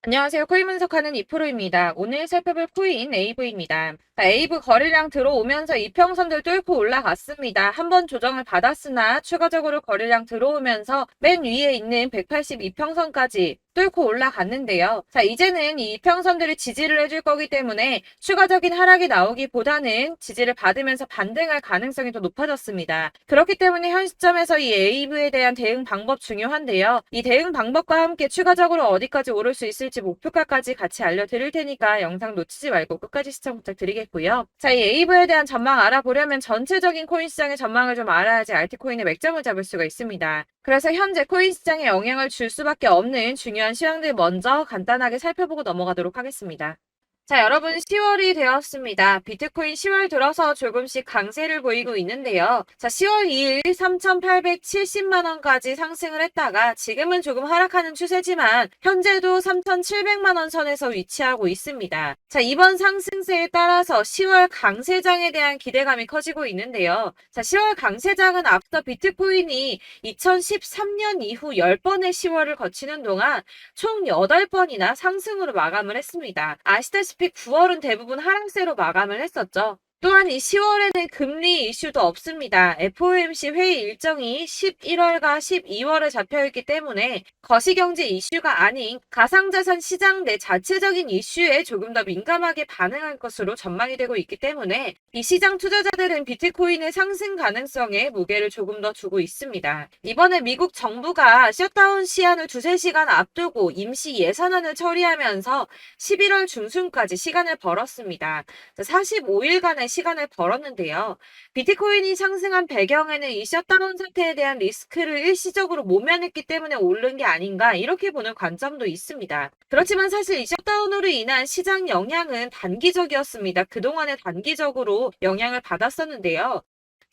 안녕하세요. 코인 분석하는 이프로입니다. 오늘 살펴볼 코인 에이브입니다. 에이브 거래량 들어오면서 이평선들 뚫고 올라갔습니다. 한번 조정을 받았으나 추가적으로 거래량 들어오면서 맨 위에 있는 182평선까지 뚫고 올라갔는데요. 이제는 이 이평선들이 지지를 해줄 거기 때문에 추가적인 하락이 나오기보다는 지지를 받으면서 반등할 가능성이 더 높아졌습니다. 그렇기 때문에 현 시점에서 이 에이브에 대한 대응 방법 중요한데요. 이 대응 방법과 함께 추가적으로 어디까지 오를 수 있을지 목표가까지 같이 알려드릴 테니까 영상 놓치지 말고 끝까지 시청 부탁드리겠고요. 이 에이브에 대한 전망 알아보려면 전체적인 코인 시장의 전망을 좀 알아야지 알트코인의 맥점을 잡을 수가 있습니다. 그래서 현재 코인 시장에 영향을 줄 수밖에 없는 중요한 시황들 먼저 간단하게 살펴보고 넘어가도록 하겠습니다. 여러분 10월이 되었습니다. 비트코인 10월 들어서 조금씩 강세를 보이고 있는데요. 10월 2일 3,870만원까지 상승을 했다가 지금은 조금 하락하는 추세지만 현재도 3,700만원 선에서 위치하고 있습니다. 이번 상승세에 따라서 10월 강세장에 대한 기대감이 커지고 있는데요. 10월 강세장은 앞서 비트코인이 2013년 이후 10번의 10월을 거치는 동안 총 8번이나 상승으로 마감을 했습니다. 아시다시피 9월은 대부분 하락세로 마감을 했었죠. 또한 이 10월에는 금리 이슈도 없습니다. FOMC 회의 일정이 11월과 12월에 잡혀있기 때문에 거시경제 이슈가 아닌 가상자산 시장 내 자체적인 이슈에 조금 더 민감하게 반응할 것으로 전망이 되고 있기 때문에 이 시장 투자자들은 비트코인의 상승 가능성에 무게를 조금 더 두고 있습니다. 이번에 미국 정부가 셧다운 시한을 2~3시간 앞두고 임시 예산안을 처리하면서 11월 중순까지 시간을 벌었습니다. 45일간의 시간을 벌었는데요. 비트코인이 상승한 배경에는 이 셧다운 사태에 대한 리스크를 일시적으로 모면했기 때문에 오른 게 아닌가 이렇게 보는 관점도 있습니다. 그렇지만 사실 이 셧다운으로 인한 시장 영향은 단기적이었습니다. 그동안에 단기적으로 영향을 받았었는데요.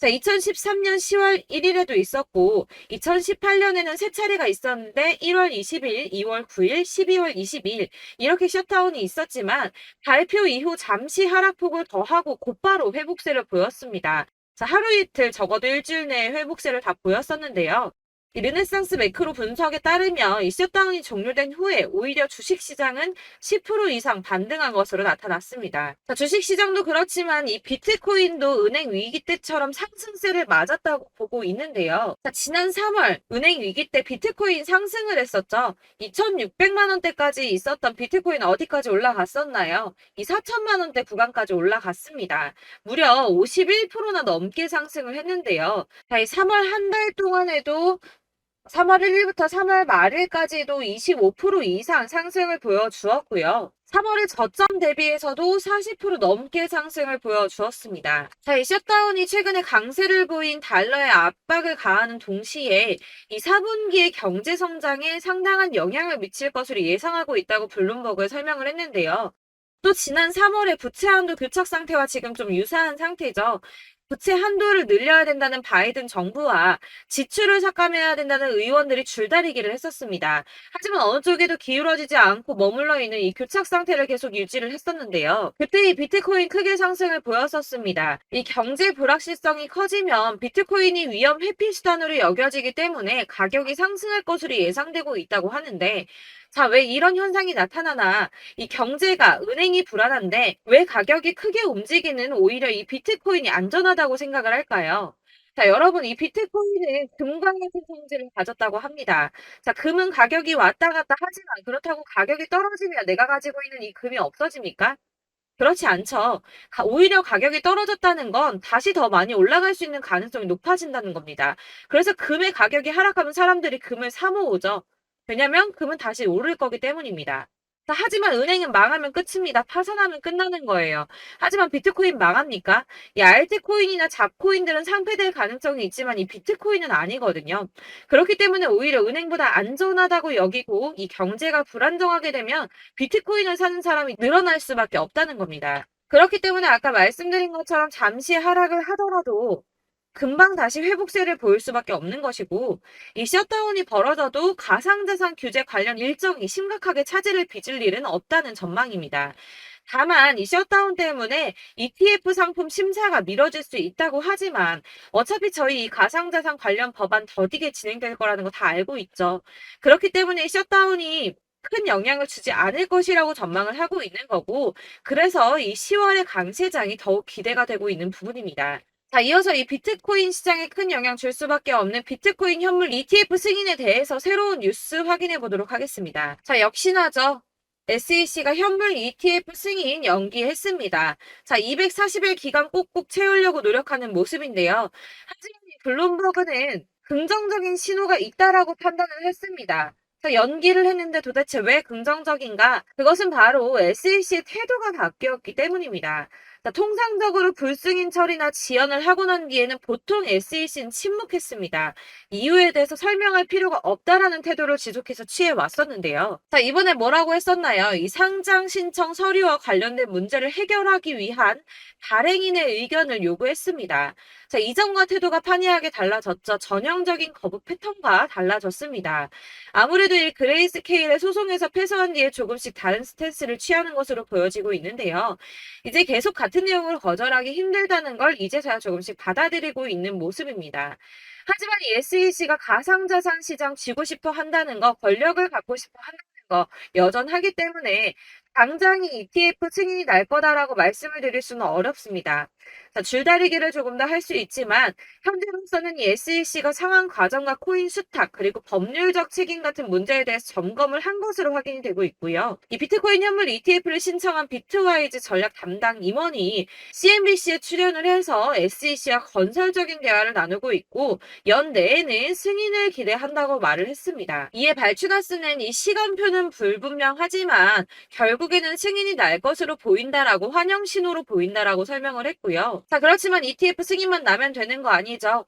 2013년 10월 1일에도 있었고 2018년에는 세 차례가 있었는데 1월 20일, 2월 9일, 12월 22일 이렇게 셧다운이 있었지만 발표 이후 잠시 하락폭을 더하고 곧바로 회복세를 보였습니다. 하루 이틀 적어도 일주일 내에 회복세를 다 보였었는데요. 이 르네상스 매크로 분석에 따르면 이 셧다운이 종료된 후에 오히려 주식시장은 10% 이상 반등한 것으로 나타났습니다. 주식시장도 그렇지만 이 비트코인도 은행 위기 때처럼 상승세를 맞았다고 보고 있는데요. 지난 3월 은행 위기 때 비트코인 상승을 했었죠. 2,600만 원대까지 있었던 비트코인 어디까지 올라갔었나요? 이 4천만 원대 구간까지 올라갔습니다. 무려 51%나 넘게 상승을 했는데요. 이 3월 한 달 동안에도 3월 1일부터 3월 말일까지도 25% 이상 상승을 보여주었고요. 3월의 저점 대비해서도 40% 넘게 상승을 보여주었습니다. 이 셧다운이 최근에 강세를 보인 달러에 압박을 가하는 동시에 이 4분기의 경제 성장에 상당한 영향을 미칠 것으로 예상하고 있다고 블룸버그에 설명을 했는데요. 또 지난 3월에 부채 한도 교착 상태와 지금 좀 유사한 상태죠. 부채 한도를 늘려야 된다는 바이든 정부와 지출을 삭감해야 된다는 의원들이 줄다리기를 했었습니다. 하지만 어느 쪽에도 기울어지지 않고 머물러 있는 이 교착 상태를 계속 유지를 했었는데요. 그때 이 비트코인 크게 상승을 보였었습니다. 이 경제 불확실성이 커지면 비트코인이 위험 회피 수단으로 여겨지기 때문에 가격이 상승할 것으로 예상되고 있다고 하는데 왜 이런 현상이 나타나나 이 경제가 은행이 불안한데 왜 가격이 크게 움직이는 오히려 이 비트코인이 안전하다고 생각을 할까요? 여러분, 이 비트코인은 금과 같은 성질을 가졌다고 합니다. 금은 가격이 왔다 갔다 하지만 그렇다고 가격이 떨어지면 내가 가지고 있는 이 금이 없어집니까? 그렇지 않죠. 오히려 가격이 떨어졌다는 건 다시 더 많이 올라갈 수 있는 가능성이 높아진다는 겁니다. 그래서 금의 가격이 하락하면 사람들이 금을 사 모으죠. 왜냐면 금은 다시 오를 거기 때문입니다. 하지만 은행은 망하면 끝입니다. 파산하면 끝나는 거예요. 하지만 비트코인 망합니까? 이 알트코인이나 잡코인들은 상폐될 가능성이 있지만 이 비트코인은 아니거든요. 그렇기 때문에 오히려 은행보다 안전하다고 여기고 이 경제가 불안정하게 되면 비트코인을 사는 사람이 늘어날 수밖에 없다는 겁니다. 그렇기 때문에 아까 말씀드린 것처럼 잠시 하락을 하더라도 금방 다시 회복세를 보일 수밖에 없는 것이고 이 셧다운이 벌어져도 가상자산 규제 관련 일정이 심각하게 차질을 빚을 일은 없다는 전망입니다. 다만 이 셧다운 때문에 ETF 상품 심사가 미뤄질 수 있다고 하지만 어차피 저희 이 가상자산 관련 법안 더디게 진행될 거라는 거 다 알고 있죠. 그렇기 때문에 셧다운이 큰 영향을 주지 않을 것이라고 전망을 하고 있는 거고, 그래서 이 10월의 강세장이 더욱 기대가 되고 있는 부분입니다. 자, 이어서 이 비트코인 시장에 큰 영향 줄 수밖에 없는 비트코인 현물 ETF 승인에 대해서 새로운 뉴스 확인해 보도록 하겠습니다. 자, 역시나죠. SEC가 현물 ETF 승인 연기했습니다. 자, 240일 기간 꼭꼭 채우려고 노력하는 모습인데요. 하지만 이 블룸버그는 긍정적인 신호가 있다라고 판단을 했습니다. 자, 연기를 했는데 도대체 왜 긍정적인가? 그것은 바로 SEC의 태도가 바뀌었기 때문입니다. 자, 통상적으로 불승인 처리나 지연을 하고 난 뒤에는 보통 SEC는 침묵했습니다. 이유에 대해서 설명할 필요가 없다라는 태도를 지속해서 취해 왔었는데요. 자, 이번에 뭐라고 했었나요? 이 상장 신청 서류와 관련된 문제를 해결하기 위한 발행인의 의견을 요구했습니다. 자, 이전과 태도가 판이하게 달라졌죠. 전형적인 거부 패턴과 달라졌습니다. 아무래도 이 그레이스케일의 소송에서 패소한 뒤에 조금씩 다른 스탠스를 취하는 것으로 보여지고 있는데요. 이제 계속 같은 내용을 거절하기 힘들다는 걸 이제서야 조금씩 받아들이고 있는 모습입니다. 하지만 이 SEC가 가상자산 시장 쥐고 싶어 한다는 거, 권력을 갖고 싶어 한다는 거 여전하기 때문에 당장이 ETF 승인이 날 거다라고 말씀을 드릴 수는 어렵습니다. 자, 줄다리기를 조금 더 할 수 있지만 현재로서는 이 SEC가 상한 과정과 코인 수탁 그리고 법률적 책임 같은 문제에 대해서 점검을 한 것으로 확인이 되고 있고요. 이 비트코인 현물 ETF를 신청한 비트와이즈 전략 담당 임원이 CNBC에 출연을 해서 SEC와 건설적인 대화를 나누고 있고 연내에는 승인을 기대한다고 말을 했습니다. 이에 발추가스는 이 시간표는 불분명하지만 결국에는 승인이 날 것으로 보인다라고 환영 신호로 보인다라고 설명을 했고요. 자, 그렇지만 ETF 승인만 나면 되는 거 아니죠.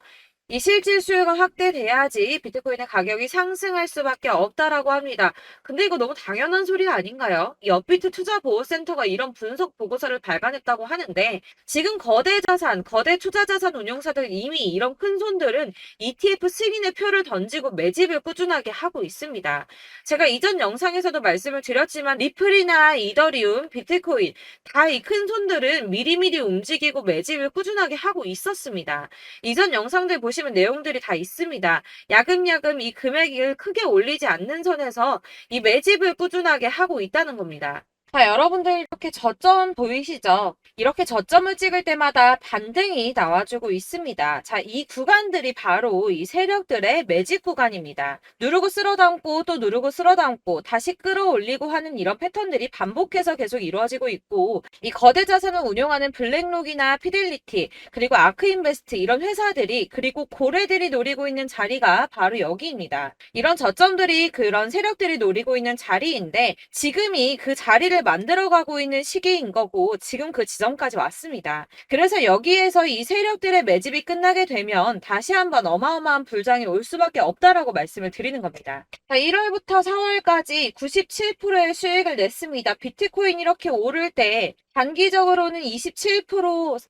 이 실질 수요가 확대돼야지 비트코인의 가격이 상승할 수밖에 없다라고 합니다. 근데 이거 너무 당연한 소리 아닌가요? 이 업비트 투자보호센터가 이런 분석 보고서를 발간했다고 하는데 지금 거대 자산, 거대 투자자산 운용사들 이미 이런 큰 손들은 ETF 승인의 표를 던지고 매집을 꾸준하게 하고 있습니다. 제가 이전 영상에서도 말씀을 드렸지만 리플이나 이더리움, 비트코인 다 이 큰 손들은 미리미리 움직이고 매집을 꾸준하게 하고 있었습니다. 이전 영상들 보시면 내용들이 다 있습니다. 야금야금 이 금액을 크게 올리지 않는 선에서 이 매집을 꾸준하게 하고 있다는 겁니다. 자, 여러분들 이렇게 저점 보이시죠? 이렇게 저점을 찍을 때마다 반등이 나와주고 있습니다. 자, 이 구간들이 바로 이 세력들의 매집 구간입니다. 누르고 쓸어담고 또 누르고 쓸어담고 다시 끌어올리고 하는 이런 패턴들이 반복해서 계속 이루어지고 있고 이 거대 자산을 운용하는 블랙록이나 피델리티 그리고 아크인베스트 이런 회사들이 그리고 고래들이 노리고 있는 자리가 바로 여기입니다. 이런 저점들이 그런 세력들이 노리고 있는 자리인데 지금이 그 자리를 만들어가고 있는 시기인 거고 지금 그 지점까지 왔습니다. 그래서 여기에서 이 세력들의 매집이 끝나게 되면 다시 한번 어마어마한 불장이 올 수밖에 없다라고 말씀을 드리는 겁니다. 자, 1월부터 4월까지 97%의 수익을 냈습니다. 비트코인 이렇게 오를 때 단기적으로는 27%,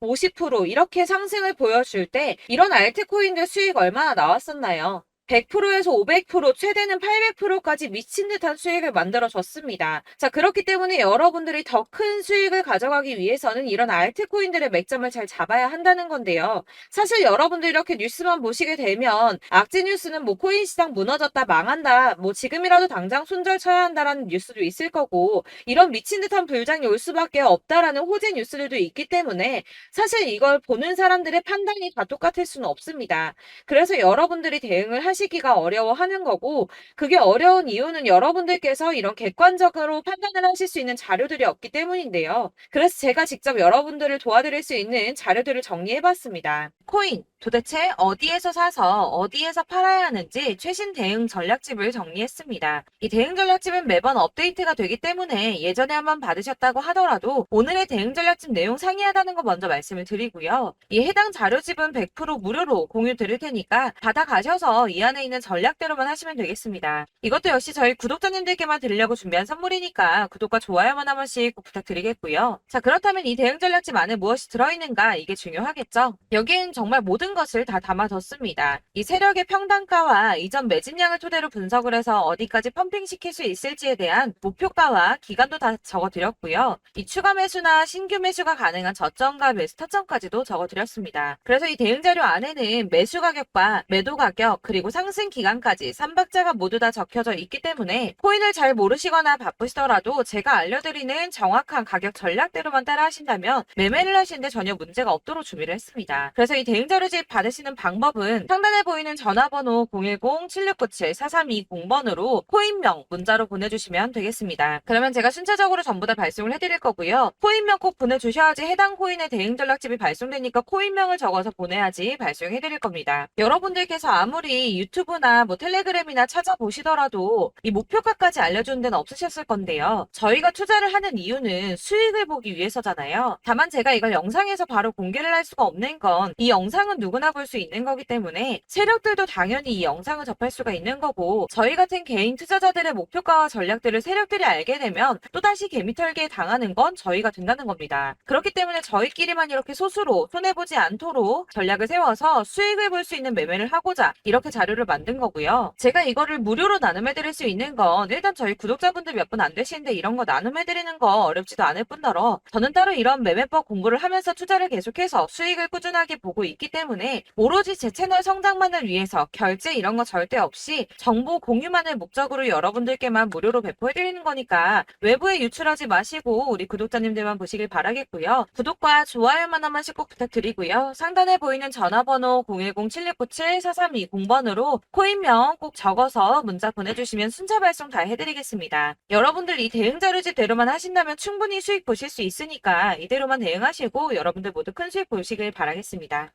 50% 이렇게 상승을 보여줄 때 이런 알트코인들 수익 얼마나 나왔었나요? 100%에서 500%, 최대는 800%까지 미친 듯한 수익을 만들어줬습니다. 자, 그렇기 때문에 여러분들이 더 큰 수익을 가져가기 위해서는 이런 알트코인들의 맥점을 잘 잡아야 한다는 건데요. 사실 여러분들 이렇게 뉴스만 보시게 되면 악재 뉴스는 뭐 코인 시장 무너졌다, 망한다, 뭐 지금이라도 당장 손절 쳐야 한다라는 뉴스도 있을 거고 이런 미친 듯한 불장이 올 수밖에 없다라는 호재 뉴스들도 있기 때문에 사실 이걸 보는 사람들의 판단이 다 똑같을 수는 없습니다. 그래서 여러분들이 대응을 하시기가 어려워하는 거고 그게 어려운 이유는 여러분들께서 이런 객관적으로 판단을 하실 수 있는 자료들이 없기 때문인데요. 그래서 제가 직접 여러분들을 도와드릴 수 있는 자료들을 정리해봤습니다. 코인 도대체 어디에서 사서 어디에서 팔아야 하는지 최신 대응 전략집을 정리했습니다. 이 대응 전략집은 매번 업데이트가 되기 때문에 예전에 한번 받으셨다고 하더라도 오늘의 대응 전략집 내용 상이하다는 거 먼저 말씀을 드리고요. 이 해당 자료집은 100% 무료로 공유 드릴 테니까 받아가셔서 이 안에 있는 전략대로만 하시면 되겠습니다. 이것도 역시 저희 구독자님들께만 드리려고 준비한 선물이니까 구독과 좋아요만 한 번씩 꼭 부탁드리겠고요. 자, 그렇다면 이 대응 전략집 안에 무엇이 들어있는가 이게 중요하겠죠. 여기엔 정말 모든 모든 것을 다 담아뒀습니다. 이 세력의 평단가와 이전 매집량을 토대로 분석을 해서 어디까지 펌핑시킬 수 있을지에 대한 목표가와 기간도 다 적어드렸고요. 이 추가 매수나 신규 매수가 가능한 저점과 매수 타점까지도 적어드렸습니다. 그래서 이 대응자료 안에는 매수 가격과 매도 가격 그리고 상승 기간까지 3박자가 모두 다 적혀져 있기 때문에 코인을 잘 모르시거나 바쁘시더라도 제가 알려드리는 정확한 가격 전략대로만 따라 하신다면 매매를 하시는데 전혀 문제가 없도록 준비를 했습니다. 그래서 이 대응자료집 받으시는 방법은 상단에 보이는 전화번호 010-7697-4320번으로 코인명 문자로 보내주시면 되겠습니다. 그러면 제가 순차적으로 전부 다 발송을 해드릴 거고요. 코인명 꼭 보내주셔야지 해당 코인의 대응 전략집이 발송되니까 코인명을 적어서 보내야지 발송해드릴 겁니다. 여러분들께서 아무리 유튜브나 뭐 텔레그램이나 찾아보시더라도 이 목표가까지 알려주는 데는 없으셨을 건데요. 저희가 투자를 하는 이유는 수익을 보기 위해서잖아요. 다만 제가 이걸 영상에서 바로 공개를 할 수가 없는 건 이 영상은 누구나 볼 수 있는 거기 때문에 세력들도 당연히 이 영상을 접할 수가 있는 거고 저희 같은 개인 투자자들의 목표가와 전략들을 세력들이 알게 되면 또다시 개미털기에 당하는 건 저희가 된다는 겁니다. 그렇기 때문에 저희끼리만 이렇게 소수로 손해보지 않도록 전략을 세워서 수익을 볼 수 있는 매매를 하고자 이렇게 자료를 만든 거고요. 제가 이거를 무료로 나눔해드릴 수 있는 건 일단 저희 구독자분들 몇 분 안 되시는데 이런 거 나눔해드리는 거 어렵지도 않을 뿐더러 저는 따로 이런 매매법 공부를 하면서 투자를 계속해서 수익을 꾸준하게 보고 있기 때문에 오로지 제 채널 성장만을 위해서 결제 이런 거 절대 없이 정보 공유만을 목적으로 여러분들께만 무료로 배포해드리는 거니까 외부에 유출하지 마시고 우리 구독자님들만 보시길 바라겠고요. 구독과 좋아요만 한 번씩 꼭 부탁드리고요. 상단에 보이는 전화번호 010-7697-4320번으로 코인명 꼭 적어서 문자 보내주시면 순차 발송 다 해드리겠습니다. 여러분들 이 대응자료집대로만 하신다면 충분히 수익 보실 수 있으니까 이대로만 대응하시고 여러분들 모두 큰 수익 보시길 바라겠습니다.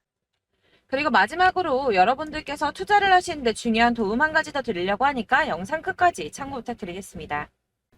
그리고 마지막으로 여러분들께서 투자를 하시는데 중요한 도움 한 가지 더 드리려고 하니까 영상 끝까지 참고 부탁드리겠습니다.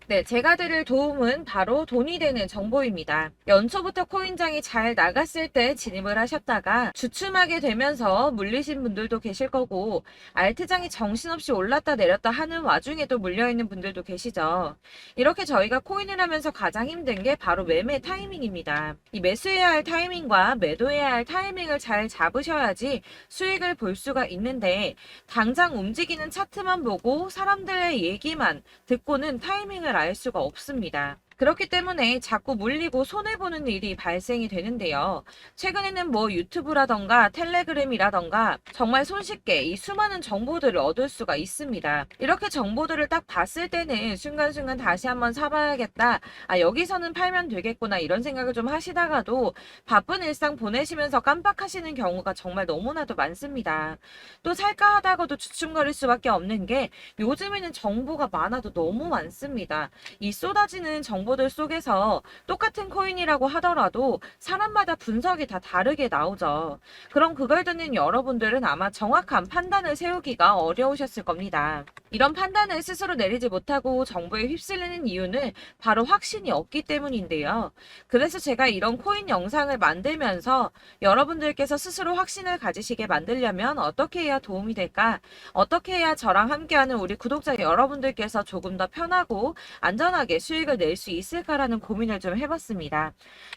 네, 제가 드릴 도움은 바로 돈이 되는 정보입니다. 연초부터 코인장이 잘 나갔을 때 진입을 하셨다가 주춤하게 되면서 물리신 분들도 계실 거고 알트장이 정신없이 올랐다 내렸다 하는 와중에도 물려있는 분들도 계시죠. 이렇게 저희가 코인을 하면서 가장 힘든 게 바로 매매 타이밍입니다. 이 매수해야 할 타이밍과 매도해야 할 타이밍을 잘 잡으셔야지 수익을 볼 수가 있는데 당장 움직이는 차트만 보고 사람들의 얘기만 듣고는 타이밍을 알 수가 없습니다. 그렇기 때문에 자꾸 물리고 손해보는 일이 발생이 되는데요. 최근에는 뭐 유튜브라던가 텔레그램이라던가 정말 손쉽게 이 수많은 정보들을 얻을 수가 있습니다. 이렇게 정보들을 딱 봤을 때는 순간순간 다시 한번 사봐야겠다. 아, 여기서는 팔면 되겠구나 이런 생각을 좀 하시다가도 바쁜 일상 보내시면서 깜빡하시는 경우가 정말 너무나도 많습니다. 또 살까 하다가도 주춤거릴 수밖에 없는 게 요즘에는 정보가 많아도 너무 많습니다. 이 쏟아지는 정보들 속에서 똑같은 코인이라고 하더라도 사람마다 분석이 다 다르게 나오죠. 그럼 그걸 듣는 여러분들은 아마 정확한 판단을 세우기가 어려우셨을 겁니다. 이런 판단을 스스로 내리지 못하고 정보에 휩쓸리는 이유는 바로 확신이 없기 때문인데요. 그래서 제가 이런 코인 영상을 만들면서 여러분들께서 스스로 확신을 가지시게 만들려면 어떻게 해야 도움이 될까? 어떻게 해야 저랑 함께하는 우리 구독자 여러분들께서 조금 더 편하고 안전하게 수익을 낼 수 있을까라는 고민을 좀 해봤습니다.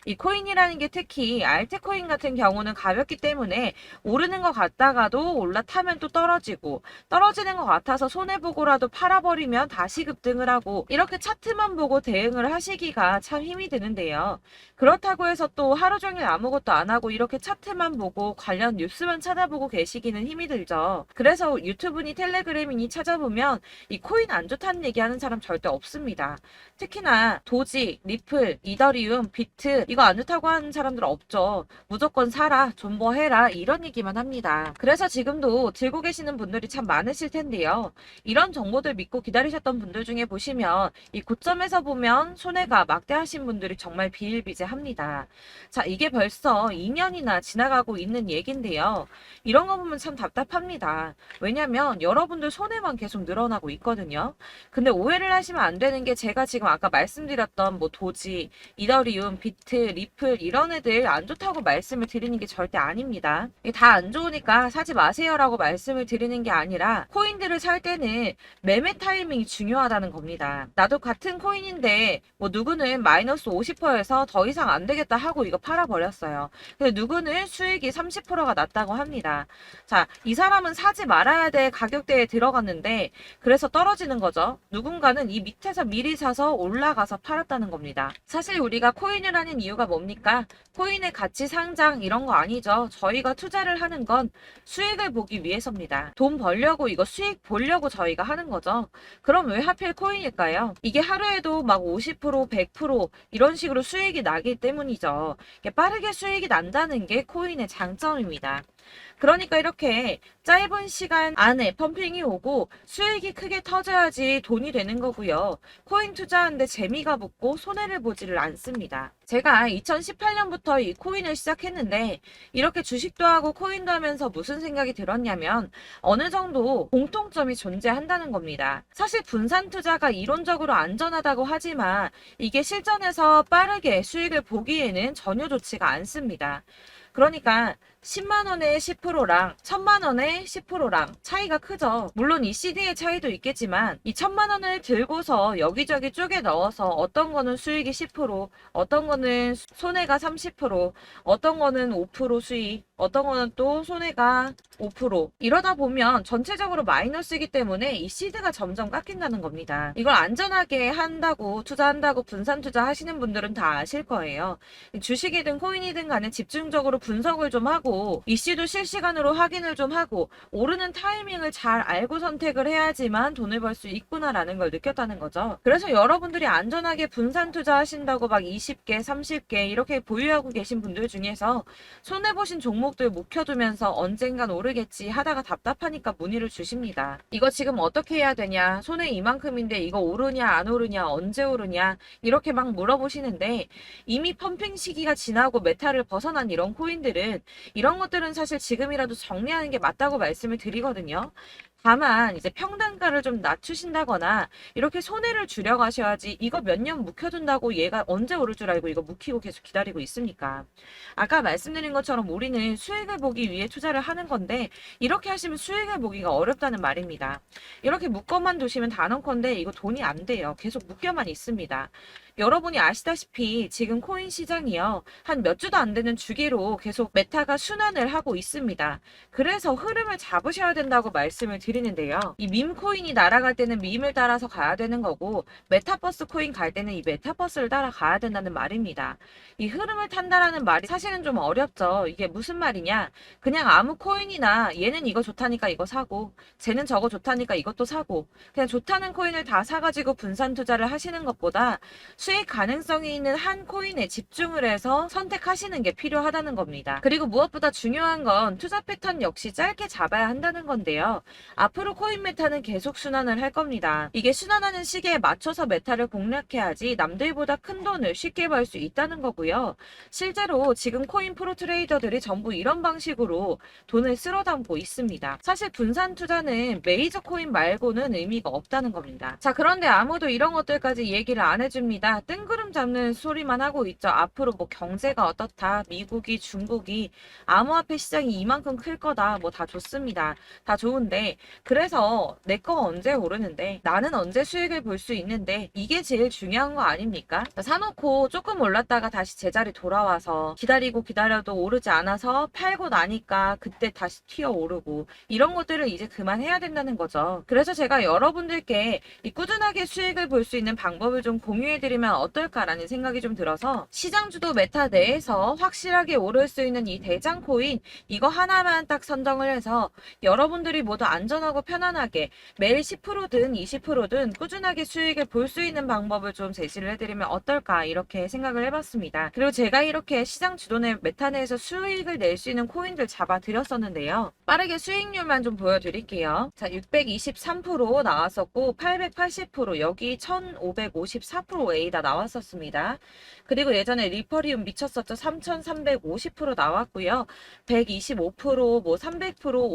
이 코인이라는 게 특히 알트코인 같은 경우는 가볍기 때문에 오르는 것 같다가도 올라타면 또 떨어지고 떨어지는 것 같아서 손해보고라도 팔아버리면 다시 급등을 하고 이렇게 차트만 보고 대응을 하시기가 참 힘이 드는데요. 그렇다고 해서 또 하루 종일 아무것도 안 하고 이렇게 차트만 보고 관련 뉴스만 찾아보고 계시기는 힘이 들죠. 그래서 유튜브니 텔레그램이니 찾아보면 이 코인 안 좋다는 얘기하는 사람 절대 없습니다. 특히나 도지, 리플, 이더리움, 비트 이거 안 좋다고 하는 사람들 없죠. 무조건 사라, 존버해라 이런 얘기만 합니다. 그래서 지금도 들고 계시는 분들이 참 많으실 텐데요. 이런 정보들 믿고 기다리셨던 분들 중에 보시면 이 고점에서 보면 손해가 막대하신 분들이 정말 비일비재합니다. 자, 이게 벌써 2년이나 지나가고 있는 얘긴데요. 이런 거 보면 참 답답합니다. 왜냐면 여러분들 손해만 계속 늘어나고 있거든요. 근데 오해를 하시면 안 되는 게 제가 지금 아까 말씀드린 말씀드렸던 뭐 도지, 이더리움, 비트, 리플 이런 애들 안 좋다고 말씀을 드리는 게 절대 아닙니다. 다 안 좋으니까 사지 마세요라고 말씀을 드리는 게 아니라 코인들을 살 때는 매매 타이밍이 중요하다는 겁니다. 나도 같은 코인인데 뭐 누구는 마이너스 50%에서 더 이상 안 되겠다 하고 이거 팔아버렸어요. 근데 누구는 수익이 30%가 났다고 합니다. 자, 이 사람은 사지 말아야 될 가격대에 들어갔는데 그래서 떨어지는 거죠. 누군가는 이 밑에서 미리 사서 올라가서 팔았다는 겁니다. 사실 우리가 코인을 하는 이유가 뭡니까? 코인의 가치 상장 이런 거 아니죠. 저희가 투자를 하는 건 수익을 보기 위해서입니다. 돈 벌려고 이거 수익 보려고 저희가 하는 거죠. 그럼 왜 하필 코인일까요? 이게 하루에도 막 50%, 100% 이런 식으로 수익이 나기 때문이죠. 빠르게 수익이 난다는 게 코인의 장점입니다. 그러니까 이렇게 짧은 시간 안에 펌핑이 오고 수익이 크게 터져야지 돈이 되는 거고요. 코인 투자하는데 재미가 붙고 손해를 보지를 않습니다. 제가 2018년부터 이 코인을 시작했는데 이렇게 주식도 하고 코인도 하면서 무슨 생각이 들었냐면 어느 정도 공통점이 존재한다는 겁니다. 사실 분산 투자가 이론적으로 안전하다고 하지만 이게 실전에서 빠르게 수익을 보기에는 전혀 좋지가 않습니다. 그러니까 10만 원의 10%랑 1000만 원의 10%랑 차이가 크죠. 물론 이 CD의 차이도 있겠지만 이 1000만 원을 들고서 여기저기 쪼개 넣어서 어떤 거는 수익이 10%, 어떤 거는 손해가 30%, 어떤 거는 5% 수익, 어떤 거는 또 손해가 5% 이러다 보면 전체적으로 마이너스이기 때문에 이 시드가 점점 깎인다는 겁니다. 이걸 안전하게 한다고 투자한다고 분산 투자하시는 분들은 다 아실 거예요. 주식이든 코인이든 간에 집중적으로 분석을 좀 하고 이슈도 실시간으로 확인을 좀 하고 오르는 타이밍을 잘 알고 선택을 해야지만 돈을 벌 수 있구나라는 걸 느꼈다는 거죠. 그래서 여러분들이 안전하게 분산 투자하신다고 막 20개, 30개 이렇게 보유하고 계신 분들 중에서 손해보신 종목들 묵혀두면서 언젠간 오르겠지 하다가 답답하니까 문의를 주십니다. 이거 지금 어떻게 해야 되냐? 손해 이만큼인데 이거 오르냐 안 오르냐 언제 오르냐 이렇게 막 물어보시는데 이미 펌핑 시기가 지나고 메타를 벗어난 이런 코인들은 이런 것들은 사실 지금이라도 정리하는 게 맞다고 말씀을 드리거든요. 다만 이제 평단가를 좀 낮추신다거나 이렇게 손해를 줄여가셔야지 이거 몇 년 묵혀둔다고 얘가 언제 오를 줄 알고 이거 묵히고 계속 기다리고 있습니까? 아까 말씀드린 것처럼 우리는 수익을 보기 위해 투자를 하는 건데 이렇게 하시면 수익을 보기가 어렵다는 말입니다. 이렇게 묶어만 두시면 단언컨대 이거 돈이 안 돼요. 계속 묶여만 있습니다. 여러분이 아시다시피 지금 코인 시장이요. 한 몇 주도 안 되는 주기로 계속 메타가 순환을 하고 있습니다. 그래서 흐름을 잡으셔야 된다고 말씀을 드리는데요. 이 밈 코인이 날아갈 때는 밈을 따라서 가야 되는 거고 메타버스 코인 갈 때는 이 메타버스를 따라가야 된다는 말입니다. 이 흐름을 탄다라는 말이 사실은 좀 어렵죠. 이게 무슨 말이냐? 그냥 아무 코인이나 얘는 이거 좋다니까 이거 사고 쟤는 저거 좋다니까 이것도 사고 그냥 좋다는 코인을 다 사가지고 분산 투자를 하시는 것보다 수익 가능성이 있는 한 코인에 집중을 해서 선택하시는 게 필요하다는 겁니다. 그리고 무엇보다 중요한 건 투자 패턴 역시 짧게 잡아야 한다는 건데요. 앞으로 코인 메타는 계속 순환을 할 겁니다. 이게 순환하는 시기에 맞춰서 메타를 공략해야지 남들보다 큰 돈을 쉽게 벌 수 있다는 거고요. 실제로 지금 코인 프로 트레이더들이 전부 이런 방식으로 돈을 쓸어 담고 있습니다. 사실 분산 투자는 메이저 코인 말고는 의미가 없다는 겁니다. 자, 그런데 아무도 이런 것들까지 얘기를 안 해줍니다. 뜬구름 잡는 소리만 하고 있죠. 앞으로 뭐 경제가 어떻다, 미국이, 중국이, 암호화폐 시장이 이만큼 클 거다, 뭐 다 좋습니다. 다 좋은데 그래서 내 거 언제 오르는데 나는 언제 수익을 볼 수 있는데 이게 제일 중요한 거 아닙니까? 사놓고 조금 올랐다가 다시 제자리 돌아와서 기다리고 기다려도 오르지 않아서 팔고 나니까 그때 다시 튀어 오르고 이런 것들을 이제 그만해야 된다는 거죠. 그래서 제가 여러분들께 이 꾸준하게 수익을 볼 수 있는 방법을 좀 공유해드리면 어떨까라는 생각이 좀 들어서 시장 주도 메타 내에서 확실하게 오를 수 있는 이 대장 코인 이거 하나만 딱 선정을 해서 여러분들이 모두 안전하고 편안하게 매일 10%든 20%든 꾸준하게 수익을 볼 수 있는 방법을 좀 제시를 해드리면 어떨까 이렇게 생각을 해봤습니다. 그리고 제가 이렇게 시장 주도내 메타 내에서 수익을 낼 수 있는 코인들 잡아드렸었는데요. 빠르게 수익률만 좀 보여드릴게요. 자, 623% 나왔었고 880% 여기 1554% 다 나왔었습니다. 그리고 예전에 리퍼리움 미쳤었죠. 3,350% 나왔고요. 125%, 뭐 300%,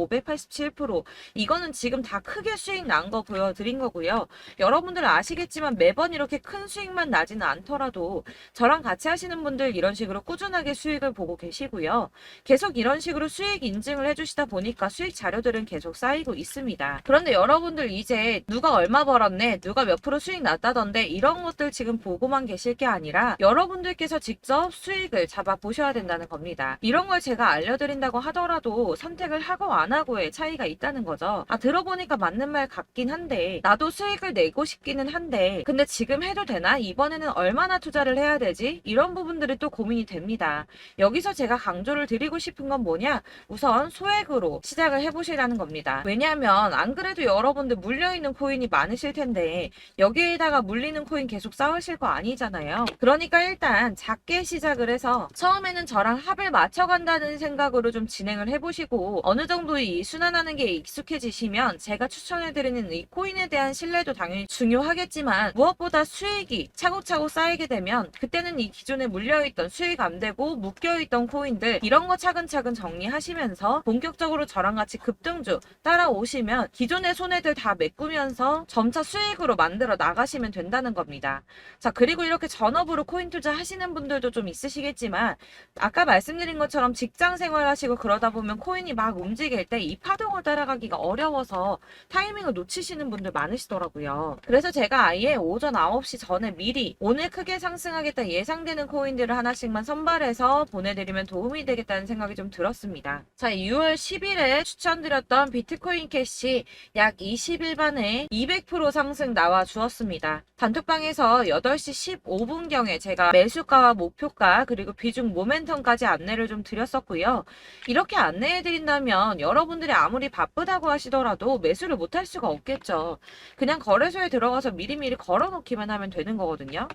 587%. 이거는 지금 다 크게 수익 난 거 보여드린 거고요. 여러분들은 아시겠지만 매번 이렇게 큰 수익만 나지는 않더라도 저랑 같이 하시는 분들 이런 식으로 꾸준하게 수익을 보고 계시고요. 계속 이런 식으로 수익 인증을 해주시다 보니까 수익 자료들은 계속 쌓이고 있습니다. 그런데 여러분들 이제 누가 얼마 벌었네, 누가 몇 프로 수익 났다던데 이런 것들 지금 보고만 계실 게 아니라 여러분들께서 직접 수익을 잡아 보셔야 된다는 겁니다. 이런 걸 제가 알려드린다고 하더라도 선택을 하고 안 하고의 차이가 있다는 거죠. 들어보니까 맞는 말 같긴 한데 나도 수익을 내고 싶기는 한데 근데 지금 해도 되나? 이번에는 얼마나 투자를 해야 되지? 이런 부분들이 또 고민이 됩니다. 여기서 제가 강조를 드리고 싶은 건 뭐냐? 우선 소액으로 시작을 해보시라는 겁니다. 왜냐하면 안 그래도 여러분들 물려있는 코인이 많으실 텐데 여기에다가 물리는 코인 계속 쌓으실 거 아니잖아요. 그러니까 일단 작게 시작을 해서 처음에는 저랑 합을 맞춰간다는 생각으로 좀 진행을 해보시고 어느 정도 이 순환하는 게 익숙해지시면 제가 추천해드리는 이 코인에 대한 신뢰도 당연히 중요하겠지만 무엇보다 수익이 차곡차곡 쌓이게 되면 그때는 이 기존에 물려있던 수익 안 되고 묶여있던 코인들 이런 거 차근차근 정리하시면서 본격적으로 저랑 같이 급등주 따라오시면 기존의 손해들 다 메꾸면서 점차 수익으로 만들어 나가시면 된다는 겁니다. 자, 그리고 이렇게 전업으로 코인 투자 하시는 분들도 좀 있으시겠지만 아까 말씀드린 것처럼 직장 생활하시고 그러다 보면 코인이 막 움직일 때 이 파동을 따라가기가 어려워서 타이밍을 놓치시는 분들 많으시더라고요. 그래서 제가 아예 오전 9시 전에 미리 오늘 크게 상승하겠다 예상되는 코인들을 하나씩만 선발해서 보내드리면 도움이 되겠다는 생각이 좀 들었습니다. 자, 6월 10일에 추천드렸던 비트코인 캐시 약 20일 만에 200% 상승 나와 주었습니다. 단톡방에서 8시 15분경에 제가 매수가와 목표가 그리고 비중 모멘텀까지 안내를 좀 드렸었고요. 이렇게 안내해드린다면 여러분들이 아무리 바쁘다고 하시더라도 매수를 못할 수가 없겠죠. 그냥 거래소에 들어가서 미리미리 걸어놓기만 하면 되는 거거든요.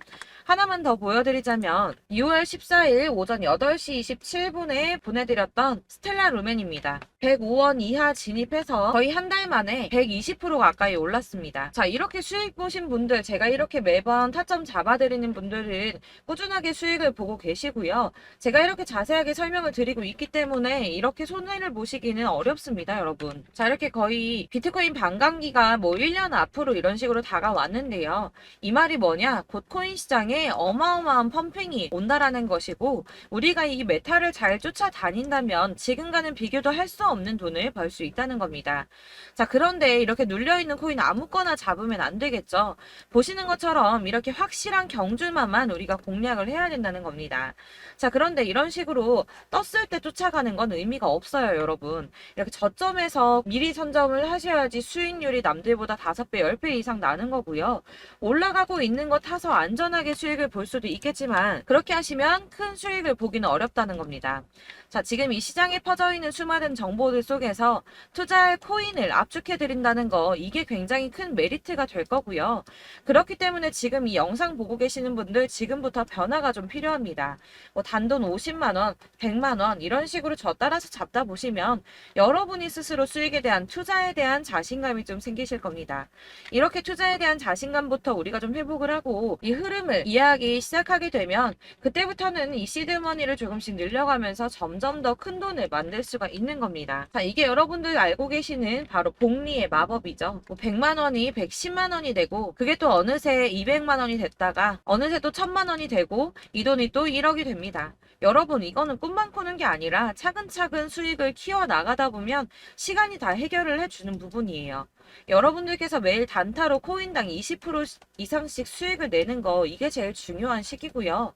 하나만 더 보여드리자면 6월 14일 오전 8시 27분에 보내드렸던 스텔라 루멘입니다. 105원 이하 진입해서 거의 한 달 만에 120% 가까이 올랐습니다. 자, 이렇게 수익 보신 분들, 제가 이렇게 매번 타점 잡아드리는 분들은 꾸준하게 수익을 보고 계시고요. 제가 이렇게 자세하게 설명을 드리고 있기 때문에 이렇게 손해를 보시기는 어렵습니다, 여러분. 자, 이렇게 거의 비트코인 반감기가 뭐 1년 앞으로 이런 식으로 다가왔는데요. 이 말이 뭐냐? 곧 코인 시장에 어마어마한 펌핑이 온다라는 것이고 우리가 이 메타를 잘 쫓아다닌다면 지금과는 비교도 할 수 없는 돈을 벌 수 있다는 겁니다. 자, 그런데 이렇게 눌려있는 코인 아무거나 잡으면 안 되겠죠. 보시는 것처럼 이렇게 확실한 경주만만 우리가 공략을 해야 된다는 겁니다. 자, 그런데 이런 식으로 떴을 때 쫓아가는 건 의미가 없어요, 여러분. 이렇게 저점에서 미리 선점을 하셔야지 수익률이 남들보다 5배, 10배 이상 나는 거고요. 올라가고 있는 거 타서 안전하게 수익을 볼 수도 있겠지만 그렇게 하시면 큰 수익을 보기는 어렵다는 겁니다. 자, 지금 이 시장에 퍼져 있는 수많은 정보들 속에서 투자할 코인을 압축해드린다는 거 이게 굉장히 큰 메리트가 될 거고요. 그렇기 때문에 지금 이 영상 보고 계시는 분들 지금부터 변화가 좀 필요합니다. 뭐 단돈 50만원, 100만원 이런 식으로 저 따라서 잡다 보시면 여러분이 스스로 수익에 대한 투자에 대한 자신감이 좀 생기실 겁니다. 이렇게 투자에 대한 자신감부터 우리가 좀 회복을 하고 이 흐름을 이해하기 시작하게 되면 그때부터는 이 시드머니를 조금씩 늘려가면서 점점 더 큰 돈을 만들 수가 있는 겁니다. 자, 이게 여러분들 알고 계시는 바로 복리의 마법이죠. 뭐 100만원이 110만원이 되고 그게 또 어느새 200만원이 됐다가 어느새 또 1000만원이 되고 이 돈이 또 1억이 됩니다. 여러분, 이거는 꿈만 꾸는 게 아니라 차근차근 수익을 키워나가다 보면 시간이 다 해결을 해주는 부분이에요. 여러분들께서 매일 단타로 코인당 20% 이상씩 수익을 내는 거 이게 제일 중요한 시기고요.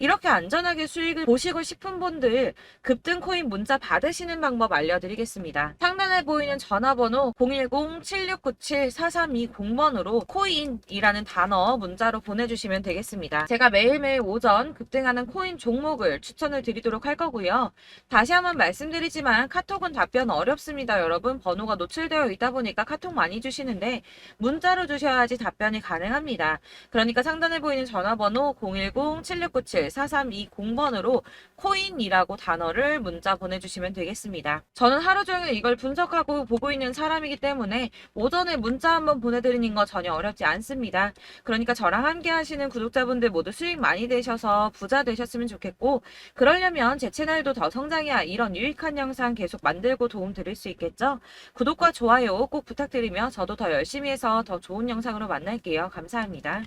이렇게 안전하게 수익을 보시고 싶은 분들 급등 코인 문자 받으시는 방법 알려드리겠습니다. 상단에 보이는 전화번호 010-7697-4320번으로 코인이라는 단어 문자로 보내주시면 되겠습니다. 제가 매일매일 오전 급등하는 코인 종목을 추천을 드리도록 할 거고요. 다시 한번 말씀드리지만 카톡은 답변 어렵습니다. 여러분, 번호가 노출되어 있다 보니까 카톡 카톡 많이 주시는데 문자로 주셔야지 답변이 가능합니다. 그러니까 상단에 보이는 전화번호 010-7697-4320번으로 코인이라고 단어를 문자 보내주시면 되겠습니다. 저는 하루 종일 이걸 분석하고 보고 있는 사람이기 때문에 오전에 문자 한번 보내드리는 거 전혀 어렵지 않습니다. 그러니까 저랑 함께 하시는 구독자분들 모두 수익 많이 되셔서 부자 되셨으면 좋겠고, 그러려면 제 채널도 더 성장해야 이런 유익한 영상 계속 만들고 도움 드릴 수 있겠죠? 구독과 좋아요 꼭 부탁드리며 저도 더 열심히 해서 더 좋은 영상으로 만날게요. 감사합니다.